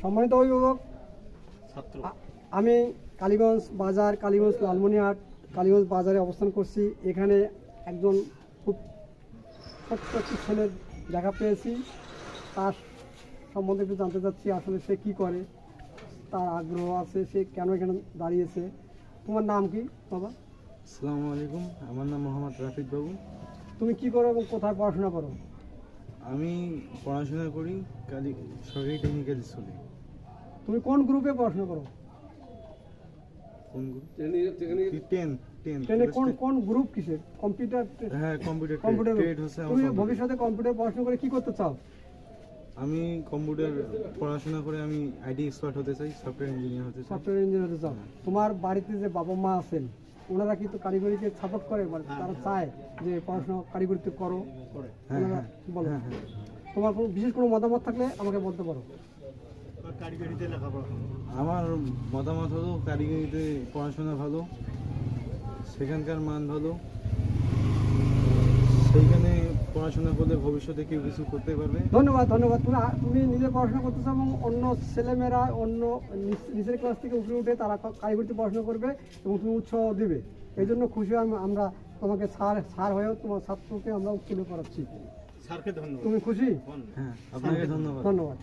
সম্মানিত অভিভাবক, আমি কালীগঞ্জ বাজার, কালীগঞ্জ লালমনিরহাট, কালীগঞ্জ বাজারে অবস্থান করছি। এখানে একজন খুব ছোট্ট একটি ছেলের দেখা পেয়েছি। তার সম্বন্ধে একটু জানতে চাচ্ছি, আসলে সে কী করে, তার আগ্রহ আছে, সে কেন এখানে দাঁড়িয়েছে। তোমার নাম কি বাবা? আসসালামু আলাইকুম, আমার নাম মোহাম্মদ রাফিক বাবু। তুমি কি করো এবং কোথায় পড়াশোনা করো? আমি পড়াশোনা করি সরকারি টেকনিক্যাল স্কুলে। তুমি কোন গ্রুপে পড়াশোনা করো? কোন গ্রুপ? ট্রেনে কোন গ্রুপ কিসের? কম্পিউটার? হ্যাঁ, কম্পিউটার ট্রেড হচ্ছে আমার তুমি subject। ভবিষ্যতে কম্পিউটার পড়াশোনা করে কি করতে চাও? আমি কম্পিউটার পড়াশোনা করে আমি আইটি এক্সপার্ট হতে চাই, সফটওয়্যার ইঞ্জিনিয়ার হতে চাই। সফটওয়্যার ইঞ্জিনিয়ার হতে চাও। তোমার বাড়িতে যে বাবা মা আছেন, ওনারা কি তো কারিগরিকে সাপোর্ট করে? মানে তারা চায় যে পড়াশোনা কারিগরিতে করো? হ্যাঁ, ওনারা হ্যাঁ, বলো। হ্যাঁ, হ্যাঁ। তোমার কোনো বিশেষ কোনো মতামত থাকলে আমাকে বলতে পারো। আমার মতামত হলো কারিগরিতে পড়াশোনা ভালো, সেখানকার মান ভালো, সেইখানে পড়াশোনা করলে ভবিষ্যতে কেউ কিছু করতে পারবে। ধন্যবাদ, ধন্যবাদ। তুমি নিজে পড়াশোনা করতেছো এবং অন্য ছেলেমেয়েরা অন্য নিচের ক্লাস থেকে উপরে উঠে তারা কারিগরিতে পড়াশোনা করবে এবং তুমি উৎসাহ দিবে। এই জন্য খুশি আমরা তোমাকে স্যার হয়েও তোমার ছাত্রকে আমরা উৎসাহ করাচ্ছি। স্যারকে ধন্যবাদ। তুমি খুশি? হ্যাঁ, আপনাকে ধন্যবাদ। ধন্যবাদ।